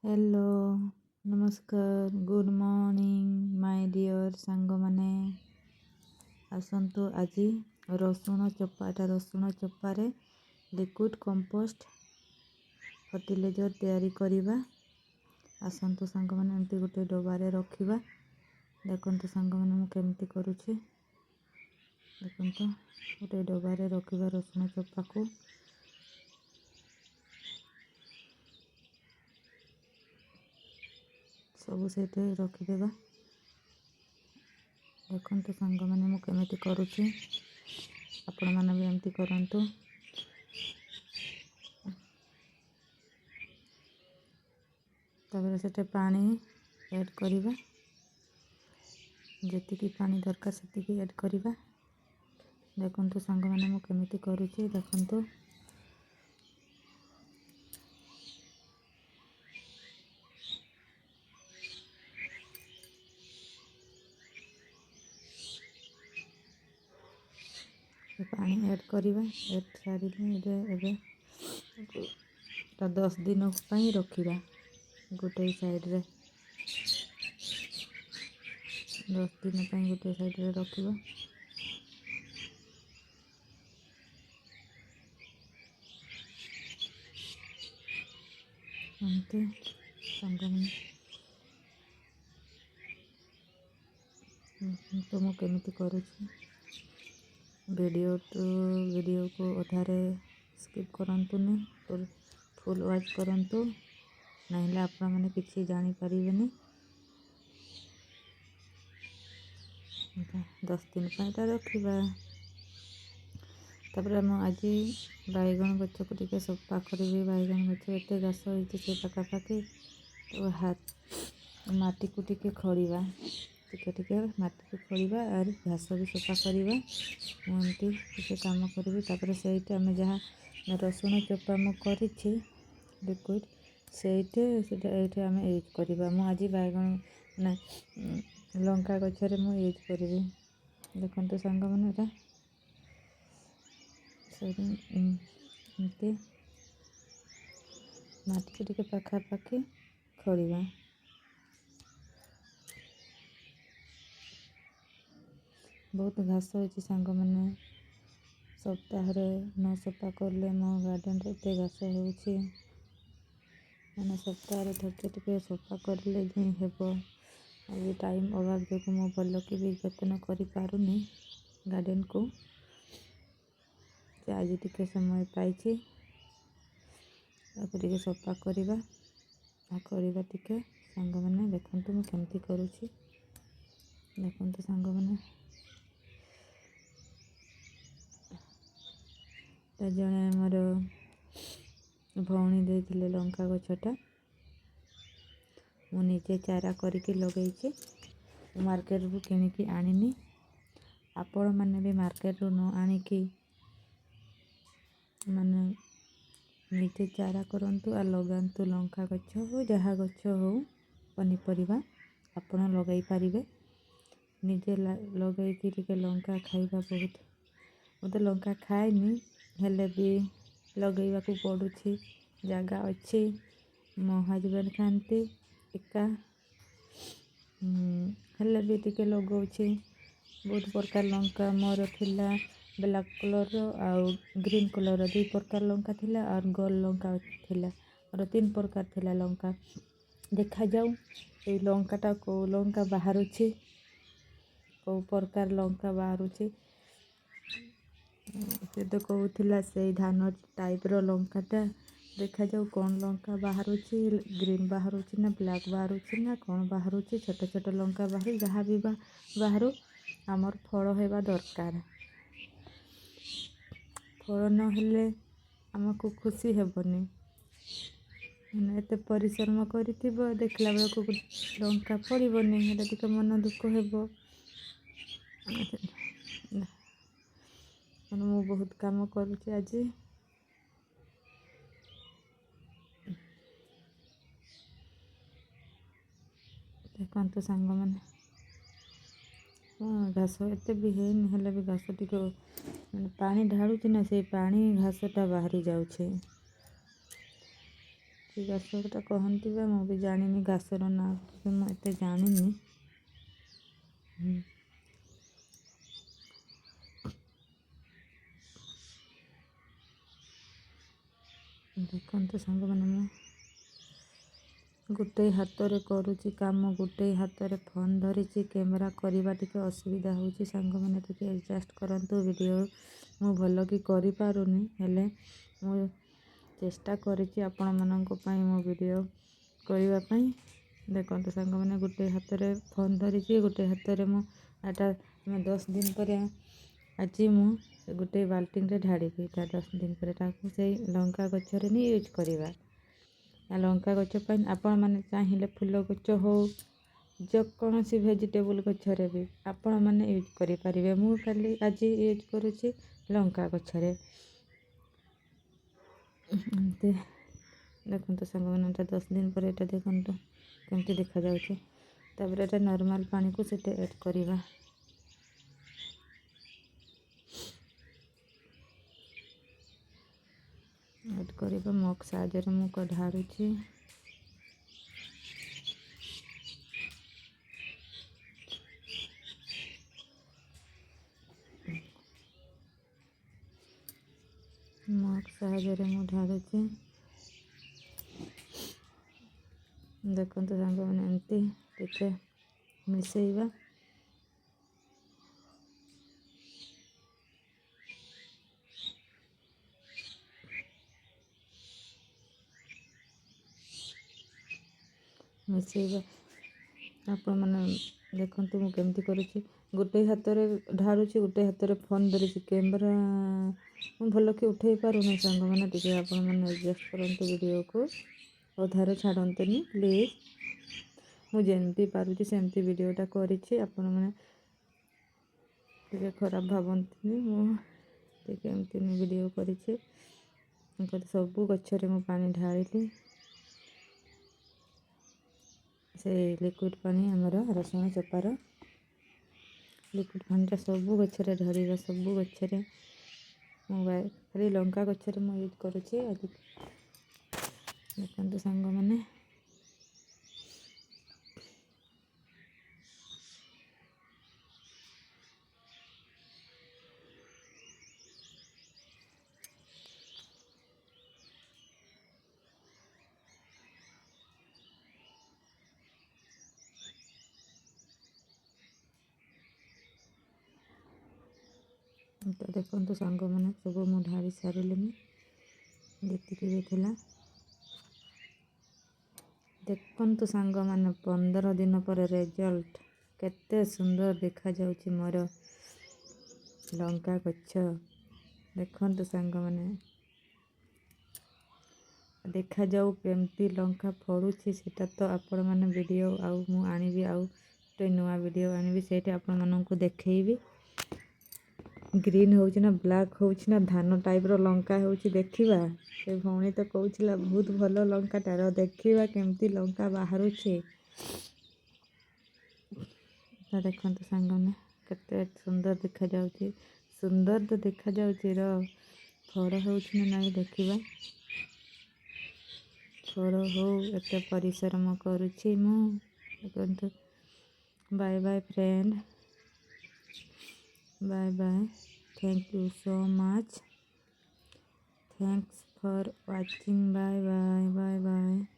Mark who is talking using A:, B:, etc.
A: Hello नमस्कार good morning my dear सांग माने आसंतु आज रसुण चोपारे लिक्विड कंपोस्ट फर्टिलाइजर तैयारी करिबा। आसंतु सांग माने एमती गोटे डबारे रखिबा। देखंतु सांग माने मु केमती करूछि। देखंतु गोटे डबारे रखिबा रसुण चोपा को सब से रखिदेबा। देखंतु सांग माने मु केमती करूछि, आपण माने भी एमती करंतु। तापर सेटे पानी ऐड करिबा, जेतिकी पानी दरकार सेतिकी ऐड करिबा। देखंतु सांग माने मु केमती करूछि। देखंतु पानी ऐड करिबा। ऐड सारिले एबे 10 दिन पई रखिबा गोटे साइड रे। 10 दिन पई गोटे साइड रे रखिबा। एमती सांग माने तो मु केमती करूछि। वीडियो को अधारे स्किप करंतुनी, फुल वॉच करंतु, नाइले आपण माने किछि जानि परिबेनी। 10 दिन पई रखिबा। तापर हम आज बैगन गछ को टिके सफा करबी। बैगन गछ एते घास होइछि से पाखापाखि, तो हाथ माटी को टिके खड़ीबा, टिके माटी को खड़ीबा और घास भी सफा करबा। एमती टिके काम करबी। तापर सेइटे हम जहाँ रसुण चोपा मु करिछि लिक्विड, सेइटे हम यूज करबा। मु आज बैगन ना लंका गछरे मु यूज करबी। देखंतु सांग माने एटा एमती माटी को टिके पाखापाखि खड़ीबा। बहुत घास होइछि सांग माने, सप्ताह रे न सफा करले मो गार्डन रे एते घास होउछि, माने सप्ताह रे थोड़े टिके सफा करले जे हेबो। आज टाइम अभाव जो मो भल कि भी जतन करि पारुनी गार्डन को, आज टिके समय पाइछि। ताको टिके सफा करबा टिके सांग माने। देखंतु मु केमती करूछि। देखंतु सांग माने जने मोर भौणी देथिले लंका गछटा, मु निजे चारा करके लगेइछि। मार्केट रु किनिकी आनिनी। आपण माने भी मार्केट रु न आनिकी माने निजे चारा करंतु आ लगांतु। लंका गछ हो जहा गछ हो पनीपरिबा आपण लगाई पारिबे। निजे लगेइकी टिके लंका खाइबा बहुत, मते लंका खाइनी हेले भी लगेइबा को पडुछि। जागा अछि, मो हस्बैंड खांती एका हेले भी टिके लगौछि। बहुत प्रकार लंका मोर थिला, ब्लैक कलर रो आउ ग्रीन कलर रो 2 प्रकार लंका थिला और गोल लंका थिला और 3 प्रकार थिला लंका। देखा जाऊ ए लंकाटा को लंका बाहरुछि, को प्रकार लंका बाहरुछि। से तो कहूथिला से धान टाइप रो लंकाटा। देखा जाऊ कौन लंका बाहरुछि, ग्रीन बाहरुछि ना ब्लैक बाहरुछि ना कौन बाहरुछि। छोट छोट लंका बाहरु, जहाँ भी बाहरु हमर फल हेबा दरकार। फल न हेले हमको खुशी हेबनी। एते परिश्रम करिथिबो, देखला बेलको लंका फड़िबनी, हेले टिके मन दुख हेबो। मु बहुत काम करूछि आज। देखंतु सांग माने घास एते भी हेनी, हेले भी घास टिके माने पानी ढाळुछि ना, से पानी घासटा बाहरी जाउछि। କି ଘାସଟା କହନ୍ତି ବା ମୁଁ ବି ଜାଣିନି, ଘାସର ନାଁ ମୁଁ ଏତେ ଜାଣିନି। ଦେଖନ୍ତୁ ସାଙ୍ଗମାନେ, ମୁଁ ଗୋଟେ ହାତରେ କରୁଛି କାମ, ଗୋଟେ ହାତରେ ଫୋନ୍ ଧରିଛି। କ୍ୟାମେରା କରିବା ଟିକେ ଅସୁବିଧା ହେଉଛି ସାଙ୍ଗମାନେ, ଟିକେ ଆଡ଼ଜଷ୍ଟ କରନ୍ତୁ। ଭିଡ଼ିଓ ମୁଁ ଭଲ କି କରିପାରୁନି, ହେଲେ ମୁଁ ଚେଷ୍ଟା କରିଛି ଆପଣମାନଙ୍କ ପାଇଁ ମୋ ଭିଡ଼ିଓ କରିବା ପାଇଁ। ଦେଖନ୍ତୁ ସାଙ୍ଗମାନେ, ଗୋଟେ ହାତରେ ଫୋନ୍ ଧରିଛି, ଗୋଟେ ହାତରେ ମୁଁ ଏଟା 10 ଦିନ ପରେ ଆଜି ମୁଁ ଗୋଟେ ବାଲ୍ଟିରେ ଢାଳିବି। ଏଟା 10 ଦିନ ପରେ ତାକୁ ସେଇ ଲଙ୍କା ଗଛରେ ହିଁ ୟୁଜ୍ କରିବା। ଲଙ୍କା ଗଛ ପାଇଁ ଆପଣମାନେ ଚାହିଁଲେ ଫୁଲ ଗଛ ହଉ, ଯେକୌଣସି ଭେଜିଟେବୁଲ୍ ଗଛରେ ବି ଆପଣମାନେ ୟୁଜ୍ କରିପାରିବେ। ମୁଁ ଆଜି ୟୁଜ୍ କରୁଛି ଲଙ୍କା ଗଛରେ। ଏମିତି ଦେଖନ୍ତୁ ସାଙ୍ଗମାନେ, ଏଟା 10 ଦିନ ପରେ ଏଟା ଦେଖନ୍ତୁ କେମିତି ଦେଖାଯାଉଛି। ତାପରେ ଏଟା ନର୍ମାଲ୍ ପାଣିକୁ ସେଟା ଏଡ଼୍ କରିବା। ଏଡ଼୍ କରିବା ମଗ୍ ସାହାଯ୍ୟରେ ମୁଁ ଢାଳୁଛି। ମଗ୍ ସାହାଯ୍ୟରେ ମୁଁ ଢାଳୁଛି। ଦେଖନ୍ତୁ ସାଙ୍ଗମାନେ, ଏମିତି ଟିକେ ମିଶାଇବା। ଆପଣମାନେ ଦେଖନ୍ତୁ ମୁଁ କେମିତି କରୁଛି। ଗୋଟେ ହାତରେ ଢାଳୁଛି, ଗୋଟେ ହାତରେ ଫୋନ୍ ଧରିଛି। କ୍ୟାମେରା ମୁଁ ଭଲକି ଉଠେଇ ପାରୁନି ସାଙ୍ଗମାନେ, ଟିକେ ଆପଣମାନେ ଆଡ଼ଜଷ୍ଟ କରନ୍ତୁ। ଭିଡ଼ିଓକୁ ଅଧାରେ ଛାଡ଼ନ୍ତୁନି ପ୍ଲିଜ୍। ମୁଁ ଯେମିତି ପାରୁଛି ସେମିତି ଭିଡ଼ିଓଟା କରିଛି, ଆପଣମାନେ ଟିକେ ଖରାପ ଭାବନ୍ତୁନି। ମୁଁ ଟିକେ ଏମିତି ଭିଡ଼ିଓ କରିଛି। ସବୁ ଗଛରେ ମୁଁ ପାଣି ଢାଳିଲି। ସେ ଲିକ୍ୱିଡ୍ ପାଣି, ଆମର ରସୁଣ ଚୋପାର ଲିକ୍ୱିଡ୍ ପାଣିଟା ସବୁ ଗଛରେ ଢାଳିବା। ସବୁ ଗଛରେ ମୁଁ ଖାଲି ଲଙ୍କା ଗଛରେ ମୁଁ ୟୁଜ୍ କରୁଛି ଆଜି। ଦେଖନ୍ତୁ ସାଙ୍ଗମାନେ, ତ ଦେଖନ୍ତୁ ସାଙ୍ଗମାନେ, ସବୁ ମୁଁ ଢାଳି ସାରିଲିନି ଯେତିକି ବି ଥିଲା। ଦେଖନ୍ତୁ ସାଙ୍ଗମାନେ, 15 ଦିନ ପରେ ରେଜଲ୍ଟ କେତେ ସୁନ୍ଦର ଦେଖାଯାଉଛି ମୋର ଲଙ୍କା ଗଛ। ଦେଖନ୍ତୁ ସାଙ୍ଗମାନେ, ଦେଖାଯାଉ କେମିତି ଲଙ୍କା ଫଳୁଛି ସେଟା ତ ଆପଣମାନେ ଭିଡ଼ିଓ ଆଉ ମୁଁ ଆଣିବି, ଆଉ ଗୋଟେ ନୂଆ ଭିଡ଼ିଓ ଆଣିବି, ସେଇଠି ଆପଣମାନଙ୍କୁ ଦେଖେଇବି। ଗ୍ରୀନ୍ ହେଉଛି ନା ବ୍ଲାକ୍ ହେଉଛି ନା ଧାନ ଟାଇପ୍ର ଲଙ୍କା ହେଉଛି ଦେଖିବା। ସେ ଭଉଣୀ ତ କହୁଥିଲା ବହୁତ ଭଲ ଲଙ୍କାଟାର, ଦେଖିବା କେମିତି ଲଙ୍କା ବାହାରୁଛି। ଦେଖନ୍ତୁ ସାଙ୍ଗମାନେ, କେତେ ସୁନ୍ଦର ଦେଖାଯାଉଛି। ସୁନ୍ଦର ତ ଦେଖାଯାଉଛି, ଫଳ ହେଉଛି ନା ନାହିଁ ଦେଖିବା। ଫଳ ହଉ, ଏତେ ପରିଶ୍ରମ କରୁଛି ମୁଁ। ଦେଖନ୍ତୁ, bye bye friend, bye bye. Thank you so much. Thanks for watching. Bye bye. Bye bye.